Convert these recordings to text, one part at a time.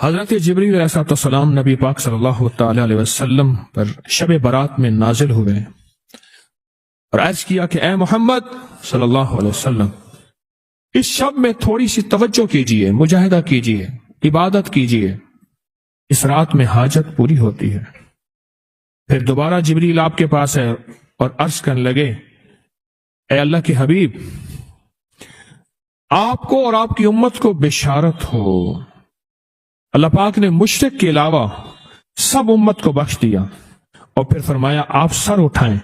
حضرت جبریل علیہ السلام نبی پاک صلی اللہ تعالی علیہ وسلم پر شب برات میں نازل ہوئے اور عرض کیا کہ اے محمد صلی اللہ علیہ وسلم، اس شب میں تھوڑی سی توجہ کیجئے، مجاہدہ کیجئے، عبادت کیجئے، اس رات میں حاجت پوری ہوتی ہے۔ پھر دوبارہ جبریل آپ کے پاس ہے اور عرض کرنے لگے، اے اللہ کے حبیب، آپ کو اور آپ کی امت کو بشارت ہو، اللہ پاک نے مشرک کے علاوہ سب امت کو بخش دیا۔ اور پھر فرمایا آپ سر اٹھائیں۔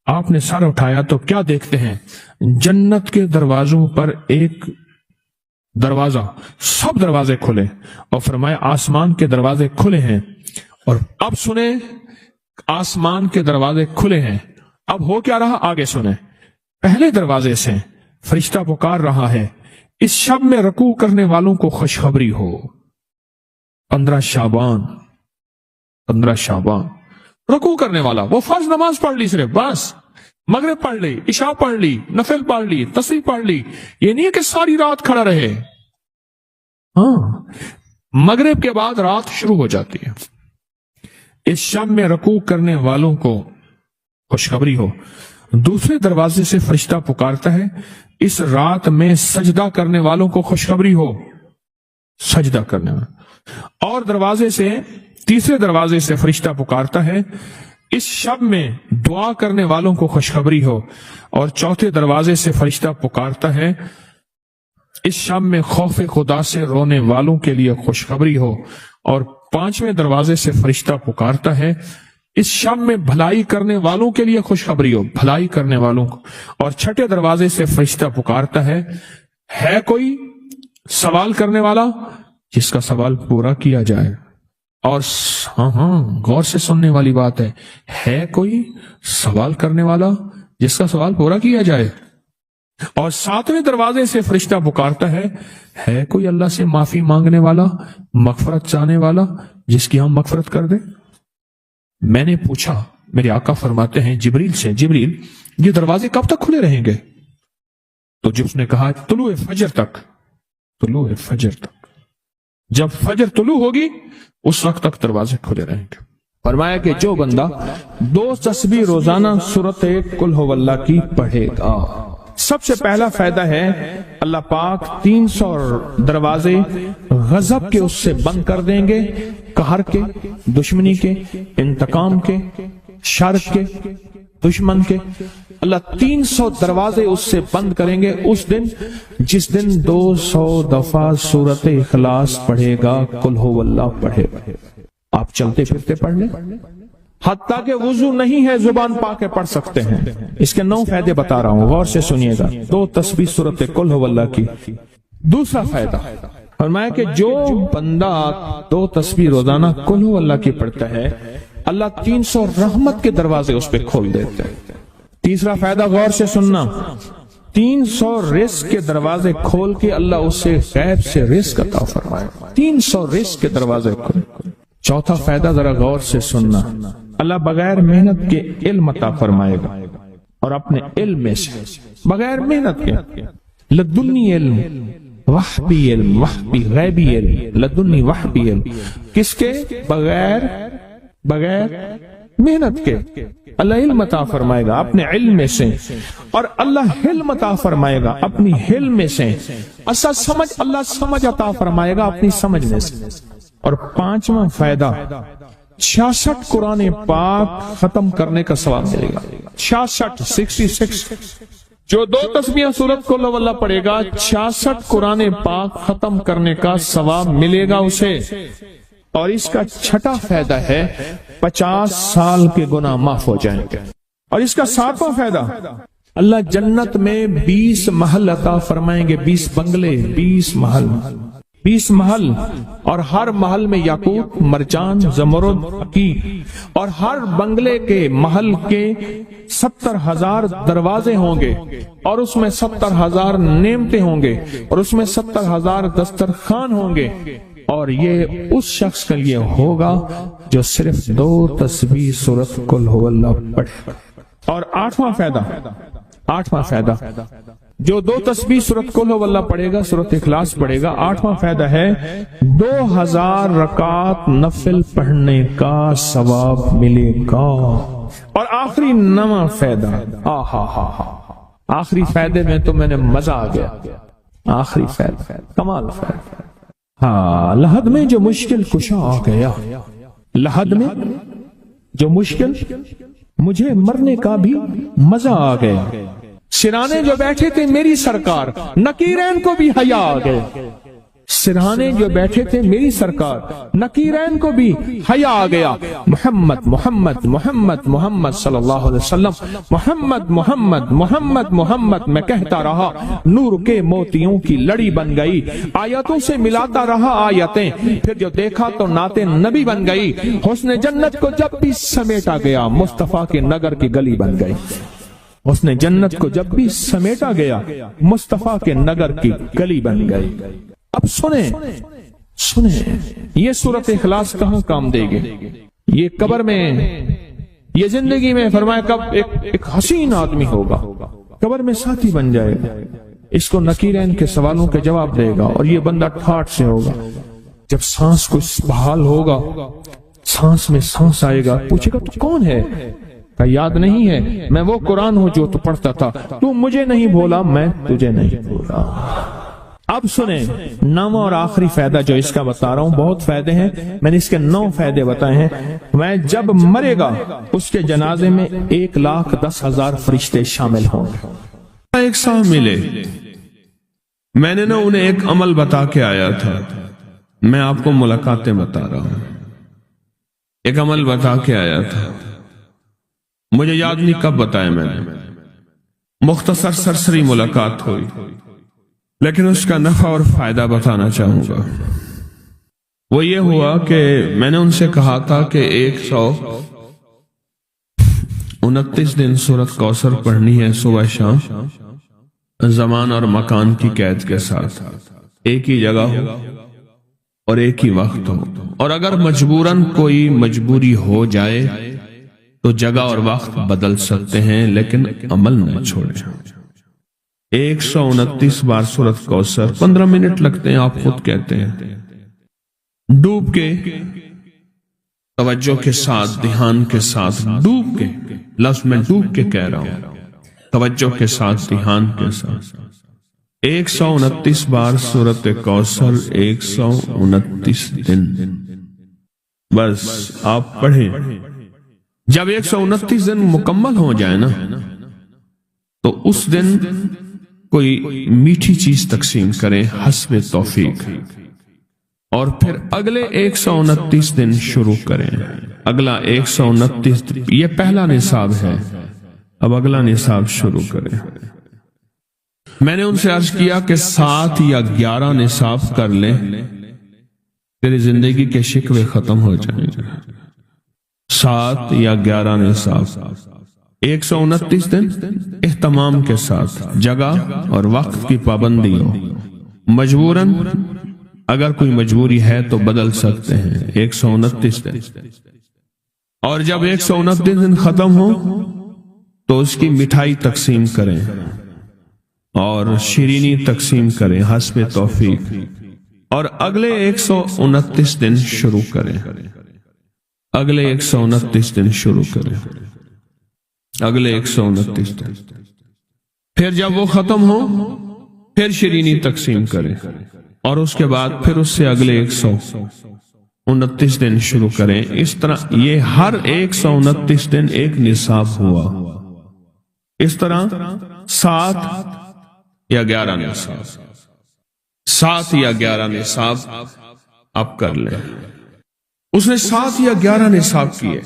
آپ نے سر اٹھایا تو کیا دیکھتے ہیں؟ جنت کے دروازوں پر ایک دروازہ، سب دروازے کھلے، اور فرمایا آسمان کے دروازے کھلے ہیں۔ اور اب سنیں، آسمان کے دروازے کھلے ہیں، اب ہو کیا رہا آگے سنیں۔ پہلے دروازے سے فرشتہ پکار رہا ہے، اس شب میں رکوع کرنے والوں کو خوشخبری ہو۔ 15 شعبان رکوع کرنے والا، وہ فرض نماز پڑھ لی، صرف بس مغرب پڑھ لی، عشاء پڑھ لی، نفل پڑھ لی، تسبیح پڑھ لی، یہ نہیں ہے کہ ساری رات کھڑا رہے۔ ہاں، مغرب کے بعد رات شروع ہو جاتی ہے۔ اس شب میں رکوع کرنے والوں کو خوشخبری ہو۔ دوسرے دروازے سے فرشتہ پکارتا ہے، اس رات میں سجدہ کرنے والوں کو خوشخبری ہو، سجدہ کرنے والوں۔ اور تیسرے دروازے سے فرشتہ پکارتا ہے، اس شب میں دعا کرنے والوں کو خوشخبری ہو۔ اور چوتھے دروازے سے فرشتہ پکارتا ہے، اس شب میں خوف خدا سے رونے والوں کے لیے خوشخبری ہو۔ اور 5ویں دروازے سے فرشتہ پکارتا ہے، اس شب میں بھلائی کرنے والوں کے لیے خوشخبری ہو، بھلائی کرنے والوں کو۔ اور 6 دروازے سے فرشتہ پکارتا ہے کوئی سوال کرنے والا جس کا سوال پورا کیا جائے۔ اور غور سے سننے والی بات ہے کوئی سوال کرنے والا جس کا سوال پورا کیا جائے۔ اور 7ویں دروازے سے فرشتہ پکارتا ہے کوئی اللہ سے معافی مانگنے والا، مغفرت چاہنے والا جس کی ہم مغفرت کر دیں۔ میں نے پوچھا، میرے آقا فرماتے ہیں جبریل سے، جبریل یہ دروازے کب تک کھلے رہیں گے؟ تو جب اس نے کہا طلوع فجر تک، طلوع فجر تک، جب فجر طلوع ہوگی اس وقت تک دروازے کھلے رہیں گے۔ فرمایا کہ جو بندہ 2 تسبیح روزانہ سورۃ قل ھو اللہ کی پڑھے گا، سب سے پہلا فائدہ ہے اللہ پاک 300 دروازے غضب کے اس سے بند کر دیں گے، قہر کے، دشمنی کے، انتقام کے، شر کے، دشمن کے۔ اللہ 300 دروازے اس سے بند کریں گے اس دن جس دن 200 دفعہ سورۃ اخلاص پڑھے گا، قل ھو اللہ پڑھے گا۔ آپ چلتے پھرتے پڑھ لیں، حتیٰ کہ وضو نہیں ہے زبان پا کے پڑھ سکتے ہیں۔ اس کے 9 فائدے بتا رہا ہوں، غور سے سنیے گا۔ 2 تسبیح سورۃ قل ھو اللہ کی۔ دوسرا فائدہ فرمایا کہ جو بندہ 2 تسبیح روزانہ قل ھو اللہ کی پڑھتا ہے، اللہ 300 رحمت کے دروازے اس پہ کھول دیتے ہیں۔ تیسرا فائدہ غور سے سننا، 300 رزق کے دروازے کھول کے اللہ اس سے غیب سے رزق عطا فرمائے، 300 رزق کے دروازے کھول۔ چوتھا فائدہ ذرا غور سے سننا، اللہ بغیر محنت کے علم عطا فرمائے گا، اور اپنے علم میں سے بغیر محنت کے، لدنی علم، وحبی علم، وحبی غیبی علم، لدنی وحبی علم، کس کے؟ بغیر محنت کے اللہ علم عطا فرمائے گا اپنے علم میں سے، اور اللہ حلم عطا فرمائے گا اپنی حلم میں سے، اللہ سمجھ عطا فرمائے گا اپنی سمجھ میں سے۔ اور 5واں فائدہ 66 قرآن پاک ختم کرنے کا ثواب ملے گا۔ 66 جو 2 تسبیح سورۃ قل ھو اللہ پڑھے گا، 66 قرآن پاک ختم کرنے کا ثواب ملے گا اسے۔ اور اس کا 6واں فائدہ ہے 50 سال کے گناہ معاف ہو جائیں گے۔ اور اس کا 7واں فائدہ، اللہ جنت میں 20 محل عطا فرمائیں گے، 20 بنگلے، 20 محل، اور ہر محل میں یاقوت، مرجان، زمرد، عقیق، اور ہر بنگلے کے محل کے 70,000 دروازے ہوں گے، اور اس میں 70,000 نعمتیں ہوں گے، اور اس میں 70,000 دسترخوان ہوں گے۔ اور یہ اس شخص کے لیے ہوگا جو صرف 2 تسبیح سورۃ قل ھو اللہ پڑھے۔ اور 8واں فائدہ جو 2 تسبیح سورۃ قل ہو اللہ پڑھے گا، سورۃ اخلاص پڑھے گا، 8واں فائدہ ہے 2000 رکعت نفل پڑھنے کا ثواب ملے گا۔ اور آخری 9واں فائدہ، آخری فائدے میں تو میں نے مزہ آ گیا، آخری فائدہ کمال فائدہ۔ ہاں، لحد میں جو مشکل کشا آ گیا، لحد میں جو مشکل، مجھے مرنے کا بھی مزہ آ گیا۔ سرانے جو بیٹھے تھے میری سرکار، نکیرین کو بھی حیا آ گئے۔ سرہانے جو بیٹھے تھے میری سرکار، نکیرین کو بھی حیا آ گیا۔ محمد محمد محمد محمد صلی اللہ علیہ وسلم، محمد محمد محمد محمد میں کہتا رہا، نور کے موتیوں کی لڑی بن گئی۔ آیتوں سے ملاتا رہا آیتیں، پھر جو دیکھا تو نعت نبی بن گئی۔ حسن جنت کو جب بھی سمیٹا گیا، مصطفیٰ کے نگر کی گلی بن گئی۔ حسن جنت کو جب بھی سمیٹا گیا، مصطفیٰ کے نگر کی گلی بن گئی۔ اب سنیں یہ سورۃ اخلاص کہاں کام دے گی؟ یہ قبر میں، یہ زندگی میں، فرمایا کب ایک حسین آدمی ہوگا، قبر میں ساتھی بن جائے گا، اس کو نکیرین کے سوالوں کے جواب دے گا، اور یہ بندہ ٹھاٹ سے ہوگا۔ جب سانس کو بحال ہوگا، سانس میں سانس آئے گا، پوچھے گا تو کون ہے؟ کہ یاد نہیں ہے، میں وہ قرآن ہوں جو تو پڑھتا تھا، تو مجھے نہیں بولا، میں تجھے نہیں بولا۔ اب سنیں 9واں اور آخری فائدہ جو اس کا بتا رہا ہوں، بہت فائدے ہیں، میں نے اس کے 9 فائدے بتائے ہیں۔ میں جب مرے گا اس کے جنازے میں 1,10,000 فرشتے شامل ہوں گے۔ ایک صاحب ملے، میں نے انہیں ایک عمل بتا کے آیا تھا، میں آپ کو ملاقاتیں بتا رہا ہوں۔ ایک عمل بتا کے آیا تھا، مجھے یاد نہیں کب بتایا میں نے، مختصر سرسری ملاقات ہوئی، لیکن اس کا نفع اور فائدہ بتانا چاہوں گا۔ وہ یہ ہوا کہ میں نے ان سے کہا تھا کہ 129 دن سورۃ کوثر پڑھنی ہے صبح شام، زمان اور مکان کی قید کے ساتھ، ایک ہی جگہ ہو اور ایک ہی وقت ہو، اور اگر مجبوراً کوئی مجبوری ہو جائے تو جگہ اور وقت بدل سکتے ہیں، لیکن عمل نہ چھوڑیں۔ 129 بار سورۃ کوثر، 15 منٹ لگتے ہیں، آپ خود کہتے ہیں، ڈوب کے، توجہ کے ساتھ، دھیان کے ساتھ، ڈوب کے، لفظ میں ڈوب کے کہہ رہا ہوں، توجہ کے ساتھ، دھیان کے ساتھ، 129 بار سورۃ کوثر، 129 دن، بس آپ پڑھیں۔ جب 129 دن مکمل ہو جائے نا، تو اس دن کوئی میٹھی چیز تقسیم کریں حسب توفیق، اور پھر اگلے 129 دن شروع کریں۔ اگلا 129، یہ پہلا نصاب ہے، اب اگلا نصاب شروع کریں۔ میں نے ان سے عرض کیا کہ 7 یا 11 نصاب کر لیں، تیری زندگی کے شکوے ختم ہو جائیں گے۔ 7 یا 11 نصاب، 129 دن اہتمام کے ساتھ، جگہ اور وقت کی پابندی ہو، مجبوراً اگر کوئی مجبوری ہے تو بدل سکتے ہیں، 129 دن۔ اور جب 129 دن ختم ہو تو اس کی مٹھائی تقسیم کریں اور شیرینی تقسیم کریں حسب توفیق، اور اگلے 129 دن شروع کریں، اگلے 129 دن شروع کریں، اگلے 129 دن۔ پھر جب وہ ختم ہو پھر شیرینی تقسیم کریں، اور اس کے بعد پھر اس سے اگلے 129 دن شروع کریں۔ اس طرح یہ ہر 129 دن ایک نصاب ہوا، اس طرح 7 یا 11 نصاب، 7 یا 11 نصاب آپ کر لیں۔ اس نے 7 یا 11 نصاب کیے،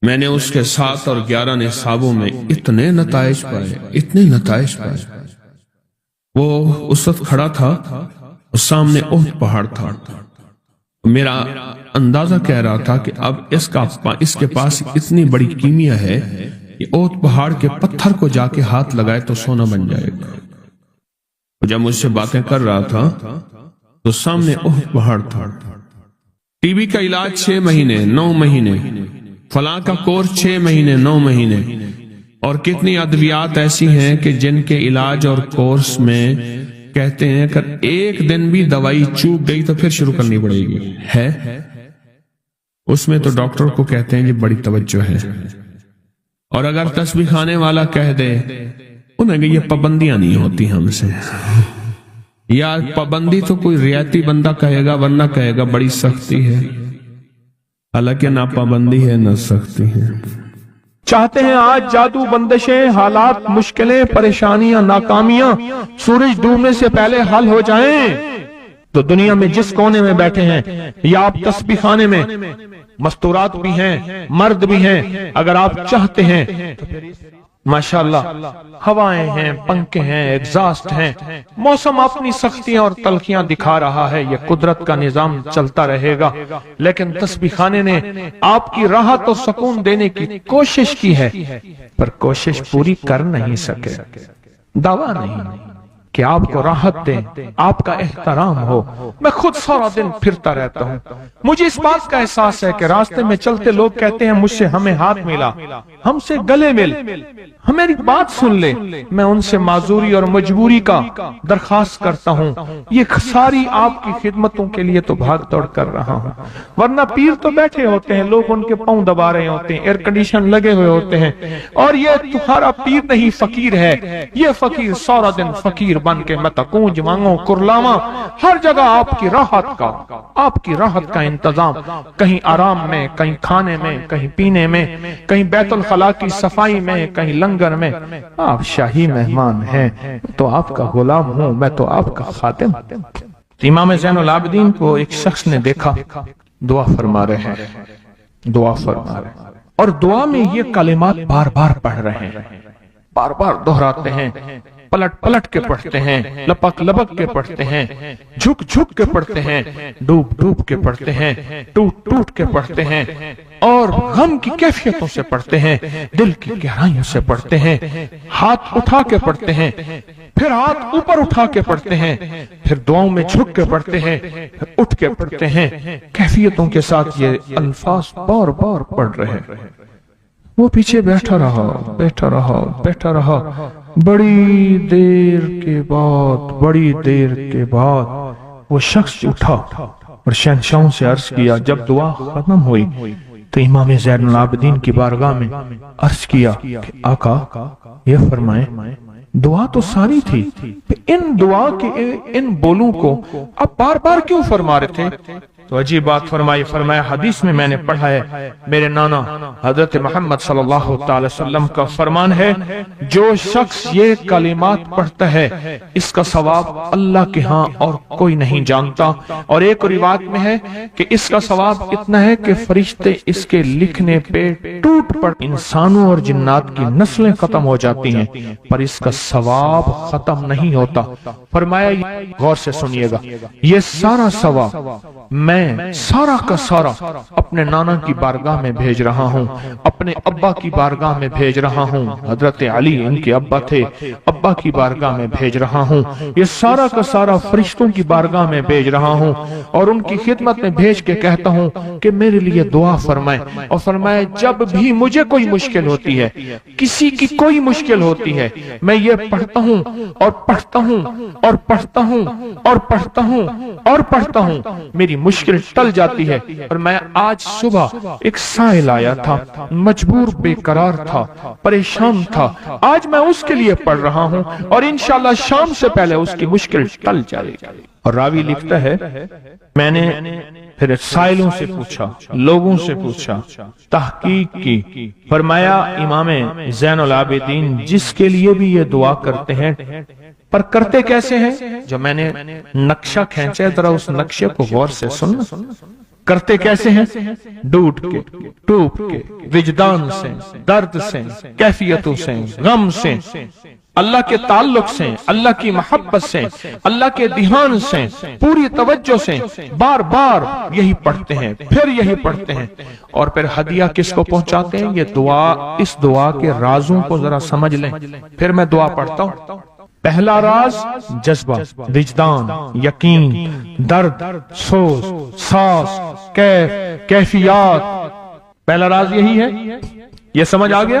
میں نے اس کے 7 اور 11 نصابوں میں اتنے نتائج پائے، اتنے نتائج پائے۔ وہ اس وقت کھڑا تھا، اس سامنے احد پہاڑ تھا، میرا اندازہ کہہ رہا تھا کہ اب اس کے پاس اتنی بڑی کیمیا ہے کہ احد پہاڑ کے پتھر کو جا کے ہاتھ لگائے تو سونا بن جائے گا۔ جب مجھ سے باتیں کر رہا تھا تو سامنے احد پہاڑ تھا۔ ٹی بی کا علاج 6 مہینے 9 مہینے، فلاں کا کورس 6 مہینے 9 مہینے، اور کتنی ادویات ایسی ہیں کہ جن کے علاج اور کورس میں کہتے ہیں اگر ایک دن بھی دوائی چوک گئی تو پھر شروع کرنی پڑے گی ہے، اس میں تو ڈاکٹر کو کہتے ہیں یہ بڑی توجہ ہے۔ اور اگر تسبیح خانے والا کہہ دے انہیں کہ یہ پابندیاں نہیں ہوتی ہم سے، یا پابندی تو کوئی رعایتی بندہ کہے گا، ورنہ کہے گا بڑی سختی ہے، حالانکہ نہ پابندی ہے نہ سختی ہے۔ چاہتے ہیں آج جادو، بندشیں، حالات، مشکلیں، پریشانیاں، ناکامیاں سورج ڈوبنے سے پہلے حل ہو جائیں تو دنیا میں جس کونے میں بیٹھے ہیں یا آپ تسبیح خانے میں، مستورات بھی ہیں، مرد بھی ہیں، اگر آپ چاہتے ہیں تو ماشاءاللہ ہوائیں ہیں، پنکھے ہیں، ایگزاسٹ ہیں، موسم اپنی سختیاں اور تلخیاں دکھا رہا ہے، یہ قدرت کا نظام چلتا رہے گا، لیکن تسبیح خانے نے آپ کی راحت اور سکون دینے کی کوشش کی ہے، پر کوشش پوری کر نہیں سکے۔ دعویٰ نہیں کہ آپ کو راحت دیں، آپ کا احترام ہو۔ میں خود سارا دن پھرتا رہتا ہوں، مجھے اس بات کا احساس ہے کہ راستے میں چلتے لوگ کہتے ہیں مجھ سے ہمیں ہاتھ ملا، ہم سے گلے مل، ہماری بات سن لے، میں ان سے معذوری اور مجبوری کا درخواست کرتا ہوں۔ یہ ساری آپ کی خدمتوں کے لیے تو بھاگ دوڑ کر رہا ہوں، ورنہ پیر تو بیٹھے ہوتے ہیں، لوگ ان کے پاؤں دبا رہے ہوتے ہیں، ایئر کنڈیشن لگے ہوئے ہوتے ہیں، اور یہ تمہارا پیر نہیں فقیر ہے، یہ فقیر سارا دن فقیر بن کے متکونج مانگو کرلاواں، ہر جگہ آپ کی راحت کا انتظام، کہیں آرام میں، کہیں کھانے میں، کہیں پینے میں، کہیں بیت الخلاء کی صفائی میں، کہیں لنگر میں۔ آپ شاہی مہمان ہیں تو آپ کا غلام ہوں، میں تو آپ کا خادم۔ امام زین العابدین کو ایک شخص نے دیکھا دعا فرما رہے ہیں، اور دعا میں یہ کلمات بار بار پڑھ رہے ہیں، بار بار دہراتے ہیں، پلٹ پلٹ کے پڑھتے ہیں، لپک لپک کے پڑھتے ہیں، جھک جھک کے پڑھتے ہیں، ڈوب ڈوب کے پڑھتے ہیں، ٹوٹ ٹوٹ کے پڑھتے ہیں، اور غم کی کیفیتوں سے پڑھتے ہیں، دل کی گہرائیوں سے پڑھتے ہیں، ہاتھ اٹھا کے پڑھتے ہیں، پھر ہاتھ اوپر اٹھا کے پڑھتے ہیں، پھر دعاؤں میں جھک کے پڑھتے ہیں، پھر اٹھ کے پڑھتے ہیں، کیفیتوں کے ساتھ یہ الفاظ بار بار پڑھ رہے ہیں۔ وہ پیچھے بیٹھا رہا، بڑی دیر کے بعد وہ شخص اٹھا اور شہنشاہوں سے عرض کیا۔ جب دعا ختم ہوئی تو امام زین العابدین کی بارگاہ میں عرض کیا کہ آقا یہ فرمائیں دعا تو ساری تھی، ان دعا کے ان بولوں کو آپ بار بار کیوں فرما رہے تھے؟ تو عجیب بات فرمایا حدیث میں نے پڑھا ہے، میرے نانا حضرت محمد صلی اللہ تعالی وسلم کا فرمان ہے، جو شخص یہ کلمات پڑھتا ہے اس کا ثواب اللہ کے ہاں اور کوئی نہیں جانتا، اور ایک روایت میں ہے کہ اس کا ثواب اتنا ہے کہ فرشتے اس کے لکھنے پہ ٹوٹ پڑ، انسانوں اور جنات کی نسلیں ختم ہو جاتی ہیں پر اس کا ثواب ختم نہیں ہوتا۔ فرمایا غور سے سنیے گا، یہ سارا ثواب میں سارا کا سارا اپنے نانا کی بارگاہ میں بھیج رہا ہوں، اپنے ابا کی بارگاہ میں بھیج رہا ہوں، حضرت علی ان کے ابا تھے، ابا کی بارگاہ میں بھیج رہا ہوں، یہ سارا کا سارا فرشتوں کی بارگاہ میں بھیج رہا ہوں، اور ان کی خدمت میں بھیج کے کہتا ہوں کہ میرے لیے دعا فرمائیں، اور فرمائے جب بھی مجھے کوئی مشکل ہوتی ہے، کسی کی کوئی مشکل ہوتی ہے، میں یہ پڑھتا ہوں اور پڑھتا ہوں اور پڑھتا ہوں اور پڑھتا ہوں اور پڑھتا ہوں، میری مشکل ٹل جاتی ہے۔ اور میں آج صبح ایک سائل آیا تھا، مجبور بے قرار تھا، پریشان تھا، آج میں اس کے لیے پڑھ رہا ہوں اور انشاءاللہ شام سے پہلے اس کی مشکل ٹل جائے گی۔ اور راوی لکھتا ہے میں نے پھر سائلوں سے پوچھا، لوگوں سے پوچھا، تحقیق کی، فرمایا امام زین العابدین جس کے لیے بھی یہ دعا کرتے ہیں، پر کرتے کیسے ہیں؟ جو میں نے نقشہ کھینچا ہے ذرا اس نقشے کو غور سے سننا۔ کرتے کیسے ہیں؟ ڈوٹ کے، ٹوٹ کے، وجدان سے، درد سے، کیفیتوں سے، غم سے، اللہ کے تعلق سے، اللہ کی محبت سے، اللہ کے دھیان سے، پوری توجہ سے بار بار یہی پڑھتے ہیں، پھر یہی پڑھتے ہیں، اور پھر ہدیہ کس کو پہنچاتے ہیں؟ یہ دعا، اس دعا کے رازوں کو ذرا سمجھ لیں۔ پھر میں دعا پڑھتا ہوں۔ پہلا راز جذبہ، وجدان، یقین، درد، سوز، ساز، کیفیات، پہلا راز یہی ہے، یہ سمجھ آ گیا؟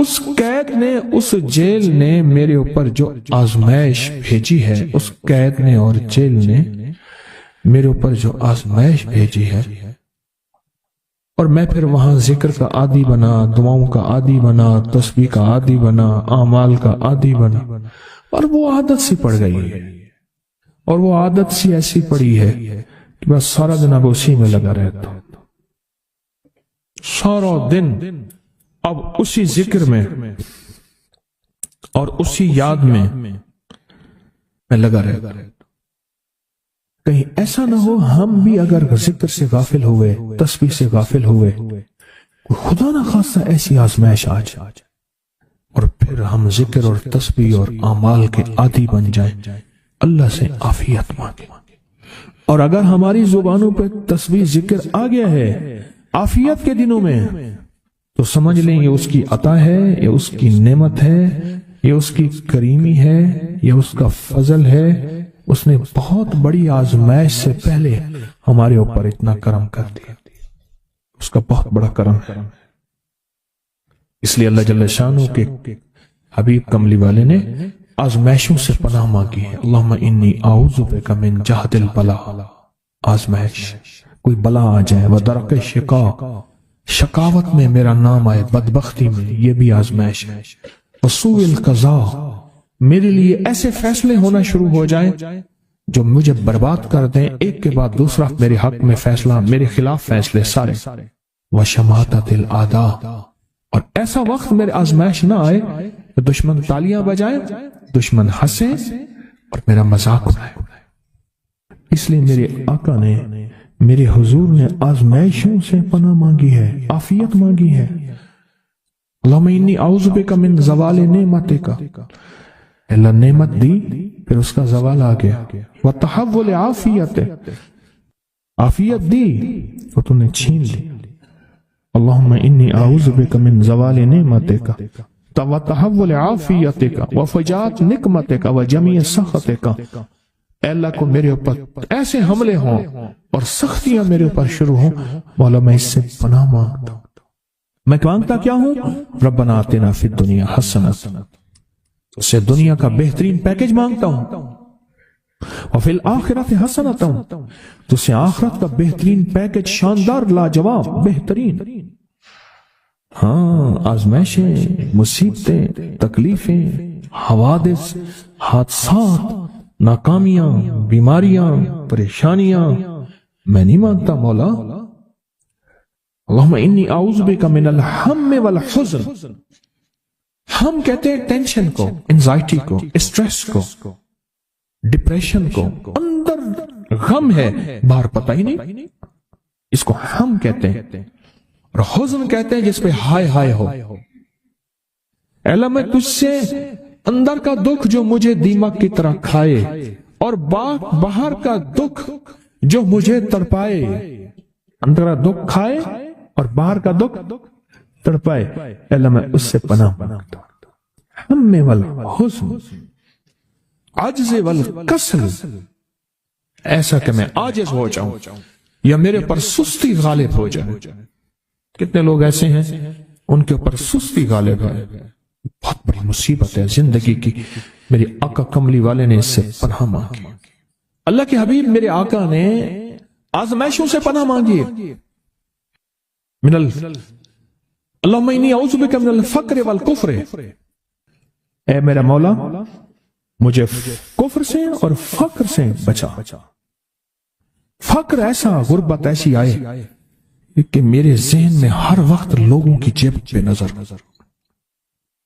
اس قید نے, اس جیل نے میرے اوپر جو آزمائش بھیجی ہے, اس قید نے اور جیل نے میرے اوپر جو آزمائش بھیجی ہے, اور میں پھر وہاں ذکر کا عادی بنا, دعاؤں کا عادی بنا, تسبیح کا عادی بنا, اعمال کا عادی بنا, اور وہ عادت سی پڑ گئی ہے. اور وہ عادت سی ایسی پڑی ہے کہ بس سارا دن اب اسی میں لگا رہتا ہوں, سارا دن اب اسی ذکر میں اور اسی یاد میں لگا رہتا ہوں. کہیں ایسا نہ ہو ہم بھی اگر ذکر سے غافل ہوئے, تسبیح سے غافل ہوئے, خدا نہ خاصہ ایسی آزمائش آ جائے اور پھر ہم ذکر اور تسبیح اور اعمال کے عادی بن جائیں, اللہ سے عافیت مانگے. اور اگر ہماری زبانوں پہ تسبیح ذکر آ گیا ہے عافیت کے دنوں میں, تو سمجھ لیں یہ اس کی عطا ہے, یہ اس کی نعمت ہے, یہ اس کی کریمی ہے, یہ اس کا فضل ہے. اس نے بہت بڑی آزمائش سے پہلے ہمارے اوپر اتنا کرم کر دیا, اس کا بہت بڑا کرم ہے. اس لیے اللہ جل شانہ کے حبیب کملی والے نے آزمائشوں سے پناہ مانگی ہے. اللہم انی اعوذ بک من جہد البلاء, آزمائش, کوئی بلا آ جائے, ودرک شقاء, شقاوت میں میرا نام آئے, بدبختی میں, یہ بھی آزمائش ہے. وسوء القضاء, میرے لیے ایسے فیصلے ہونا شروع ہو جائیں جو مجھے برباد کر دیں, ایک کے بعد دوسرا میرے حق میں فیصلہ, میرے خلاف فیصلے سارے. وشماتت الاعداء, اور ایسا وقت میرے آزمائش نہ آئے کہ دشمن تالیاں بجائیں, دشمن ہنسے اور میرا مذاق اڑائے. اس لیے میرے آقا نے, میرے حضور نے آزمائشوں سے پناہ مانگی ہے, عافیت مانگی ہے. اللہم انی اعوذ بک من زوال نعمتک, اللہ نعمت دی پھر اس کا زوال آ گیا. وتحول عافیت, عافیت دی تو تو نے چھین لی. اللہم انی اعوذ بک من زوال نعمتک وتحول عافیتک وفجاءت نقمتک وجمیع سخطک. اے اللہ کو میرے اوپر ایسے حملے ہوں اور سختیاں میرے اوپر شروع ہوں, مولا میں اس سے پناہ مانگتا ہوں. میں مانگتا کیا ہوں؟ ربنا آتنا فی الدنیا حسنۃ, اس سے دنیا کا بہترین پیکج مانگتا ہوں. وفی الآخرۃ حسنۃ, تو سے آخرت کا بہترین پیکج, شاندار, لاجواب, بہترین. ہاں, آزمائشیں, مصیبتیں, تکلیفیں, حوادث, حادثات, ناکامیاں, بیماریاں, پریشانیاں میں نہیں مانگتا مولا. اللہم انی اعوذ بک من الہم والحزن. ہم کہتے ہیں ٹینشن کو, انزائٹی کو, اسٹریس کو, ڈپریشن کو, اندر غم ہے باہر پتہ ہی نہیں, اس کو ہم کہتے ہیں. اور حزن کہتے ہیں جس پہ ہائے ہائے ہو. اے اللہ میں تجھ سے اندر کا دکھ جو مجھے دیمک کی طرح کھائے, اور باہر کا دکھ جو مجھے تڑپائے, اندر کا دکھ کھائے اور باہر کا دکھ تڑپائے, اے اللہ میں اس سے پناہ مانگتا ہوں. ہم والحزن, عجز والکسل, ایسا کہ میں عاجز ہو جاؤں یا میرے پر سستی غالب ہو جائے. کتنے لوگ ایسے ہیں ان کے اوپر سستی غالب ہے, بہت بڑی مصیبت ہے زندگی کی. میرے آقا کملی والے نے اس سے پناہ مانگی. اللہ کے حبیب میرے آقا نے آزمائشوں سے پناہ مانگی. اللہم انی اعوذ بک من الفقر والکفر, اے میرا مولا مجھے کفر سے اور فقر سے بچا. فقر ایسا, غربت ایسی آئے کہ میرے ذہن میں ہر وقت لوگوں کی جیب پہ نظر,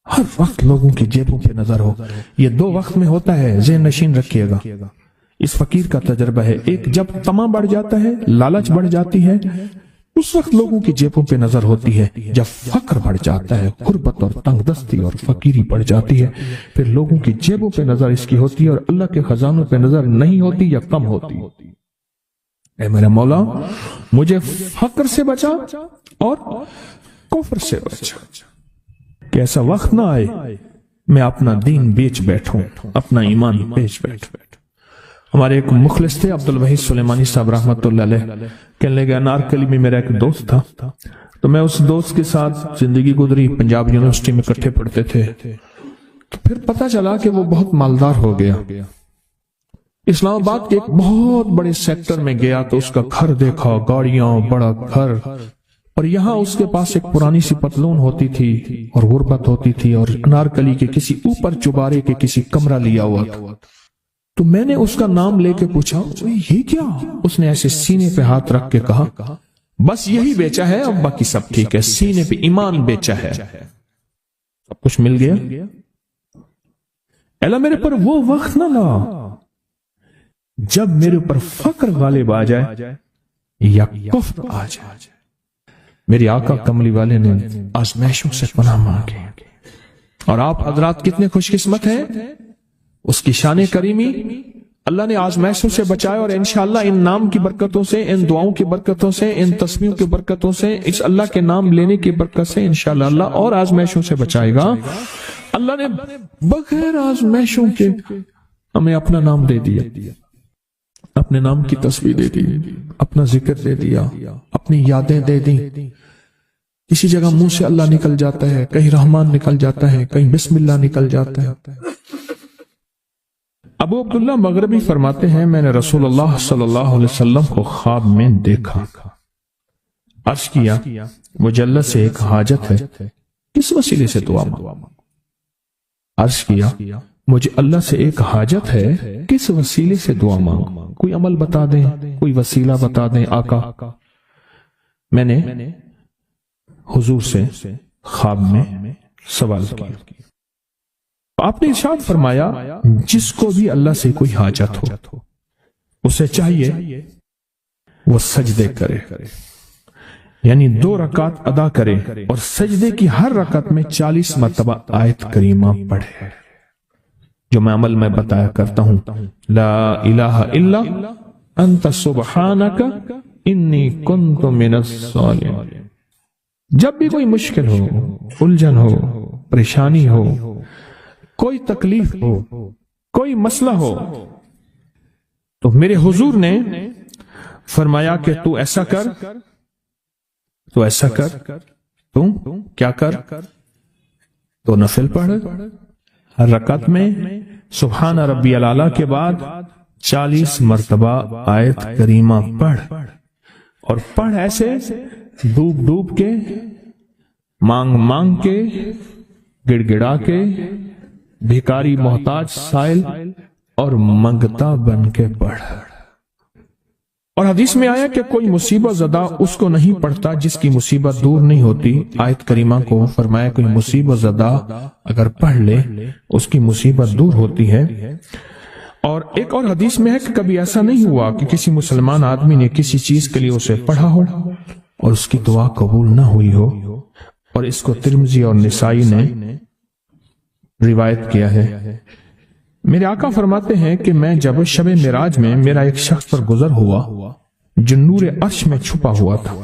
ہر وقت لوگوں کی جیبوں پہ نظر ہو. یہ دو وقت میں ہوتا ہے, ذہن نشین رکھیے گا. اس فقیر کا تجربہ ہے, ایک جب طمع بڑھ جاتا ہے, لالچ بڑھ جاتی ہے, اس وقت لوگوں کی جیبوں پہ نظر ہوتی ہے. جب فقر بڑھ جاتا ہے, غربت اور تنگ دستی اور فقیری بڑھ جاتی ہے, پھر لوگوں کی جیبوں پہ نظر اس کی ہوتی ہے اور اللہ کے خزانوں پہ نظر نہیں ہوتی یا کم ہوتی. اے میرا مولا مجھے فقر سے بچا اور کفر سے بچا, کہ ایسا وقت نہ آئے میں اپنا دین بیچ بیٹھوں, اپنا ایمان بیچ بیٹھوں. ہمارے ایک مخلص تھے عبد الوحید سلیمانی صاحب رحمۃ اللہ علیہ, کہنے لگے انارکلی میں میرا ایک دوست تھا, تو میں اس دوست کے ساتھ زندگی گزری، پنجاب یونیورسٹی میں اکٹھے پڑھتے تھے. تو پھر پتا چلا کہ وہ بہت مالدار ہو گیا. اسلام آباد کے ایک بہت بڑے سیکٹر میں گیا تو اس کا گھر دیکھا، گاڑیاں، بڑا گھر، اور یہاں اس کے پاس ایک پرانی سی پتلون ہوتی تھی اور غربت ہوتی تھی اور انارکلی کے کسی اوپر چبارے کے کسی کمرہ لیا ہوا تھا. تو میں نے اس کا نام لے کے پوچھا یہ کیا؟ اس نے ایسے سینے پہ ہاتھ رکھ کے کہا بس یہی بیچا ہے، اب باقی سب ٹھیک ہے، سینے پہ ایمان بیچا ہے، سب کچھ مل گیا. اللہ میرے پر وہ وقت نہ لا جب میرے اوپر فقر غالب آ جائے یا کفر آ جائے. میری آقا کملی والے نے آزمائشوں سے پناہ مانگی، اور آپ حضرات کتنے خوش قسمت ہیں، اس کی شان کریمی اللہ نے آزمائشوں سے بچائے، اور انشاءاللہ ان نام کی برکتوں سے، ان دعاؤں کی برکتوں سے، ان تسبیحوں کی برکتوں سے، اس اللہ کے نام لینے کی برکت سے انشاءاللہ اللہ اور آزمائشوں سے بچائے گا. اللہ نے بغیر آزمائشوں کے ہمیں اپنا نام دے دیا، اپنے نام کی تسبیح دے دی، اپنا ذکر دے دیا، اپنی یادیں دے دی. کسی جگہ منہ سے اللہ نکل جاتا ہے، کہیں رحمان نکل جاتا ہے، کہیں بسم اللہ نکل جاتا ہے. ابو عبداللہ مغربی فرماتے ہیں میں نے رسول اللہ صلی اللہ علیہ وسلم کو خواب میں دیکھا، عرض کیا مجھے اللہ سے ایک حاجت ہے، کس وسیلے سے دعا مانگوں؟ عرض کیا مجھے اللہ سے ایک حاجت ہے، کس وسیلے سے دعا مانگوں؟ کوئی عمل بتا دیں، کوئی وسیلہ بتا دیں آقا. میں نے حضور سے خواب میں سوال کیا. آپ نے ارشاد فرمایا جس کو بھی اللہ سے کوئی حاجت ہو اسے چاہیے وہ سجدے کرے، یعنی 2 رکعت ادا کرے اور سجدے کی ہر رکعت میں 40 مرتبہ آیت کریمہ پڑھے، جو میں عمل میں بتایا کرتا ہوں. لا الہ الا انت سبحانک انی کنت من الظالمین. جب بھی کوئی مشکل ہو، الجھن ہو، پریشانی ہو، کوئی تکلیف ہو، کوئی مسئلہ ہو، تو میرے حضور نے فرمایا کہ تو ایسا کر، تو ایسا کر، تو کیا کر، تو نفل پڑھ، ہر رکعت میں سبحان ربی الاعلیٰ کے بعد 40 مرتبہ آیت کریمہ پڑھ، اور پڑھ ایسے ڈوب ڈوب کے، مانگ مانگ کے، گڑ گڑا کے، بھیکاری محتاج سائل اور منگتا بن کے پڑھ. اور حدیث میں آیا کہ کوئی مصیبت زدہ اس کو نہیں پڑھتا جس کی مصیبت دور نہیں ہوتی. آیت کریمہ کو فرمایا کوئی مصیبت زدہ اگر پڑھ لے اس کی مصیبت دور ہوتی ہے. اور ایک اور حدیث میں ہے کہ کبھی ایسا نہیں ہوا کہ کسی مسلمان آدمی نے کسی چیز کے لیے اسے پڑھا ہو اور اس کی دعا قبول نہ ہوئی ہو. اور اس کو ترمذی اور نسائی نے روایت کیا ہے. میرے آقا فرماتے ہیں کہ میں جب شب معراج میں میرا ایک شخص پر گزر ہوا جو نور عرش میں چھپا ہوا تھا،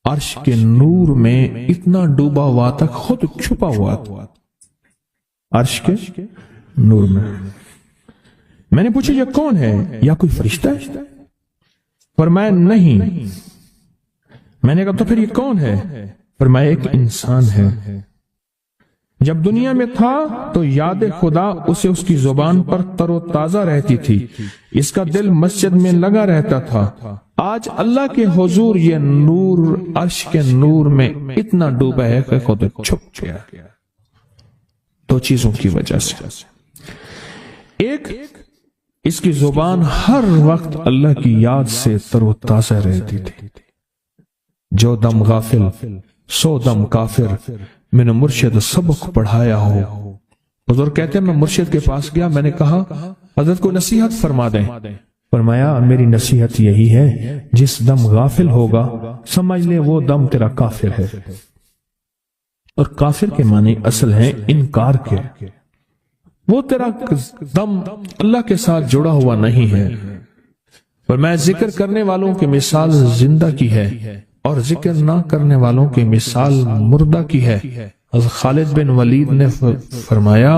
عرش کے نور میں اتنا ڈوبا ہوا تھا، خود چھپا ہوا تھا عرش کے نور میں. میں نے پوچھا یہ کون ہے، یا کوئی فرشتہ ہے؟ فرمایا نہیں. میں نے کہا تو پھر یہ کون ہے؟ فرمایا ایک انسان ہے. جب دنیا میں تھا تو یاد خدا اسے اس کی زبان پر تر و تازہ رہتی تھی، اس کا دل مسجد میں لگا رہتا تھا. آج اللہ کے حضور یہ نور عرش کے نور میں اتنا ڈوبا ہے کہ خود چھپ گیا. 2 چیزوں کی وجہ سے. ایک، اس کی زبان ہر وقت اللہ کی یاد سے تر و تازہ رہتی تھی. جو دم غافل سو دم کافر، میں نے مرشد سبق پڑھایا ہو. حضور کہتے ہیں میں مرشد کے پاس گیا، میں نے کہا حضرت کو نصیحت فرما دیں. فرمایا میری نصیحت یہی ہے جس دم غافل ہوگا سمجھ لے وہ دم تیرا کافر ہے. اور کافر کے معنی اصل ہیں انکار کے. وہ تیرا دم اللہ کے ساتھ جڑا ہوا نہیں ہے. فرمایا ذکر کرنے والوں کی مثال زندہ کی ہے اور ذکر نہ کرنے والوں کی مثال مردہ کی ہے. حضرت خالد بن ولید نے فرمایا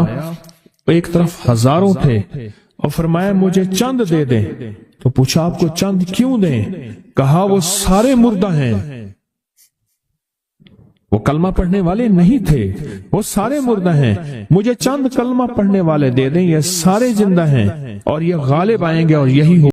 ایک طرف ہزاروں تھے اور فرمایا مجھے چند دے دیں. تو پوچھا آپ کو چند کیوں دیں؟ کہا وہ سارے مردہ ہیں. وہ کلمہ پڑھنے والے نہیں تھے، وہ سارے مردہ ہیں، مجھے چند کلمہ پڑھنے والے دے دیں، یہ سارے زندہ ہیں اور یہ غالب آئیں گے اور یہی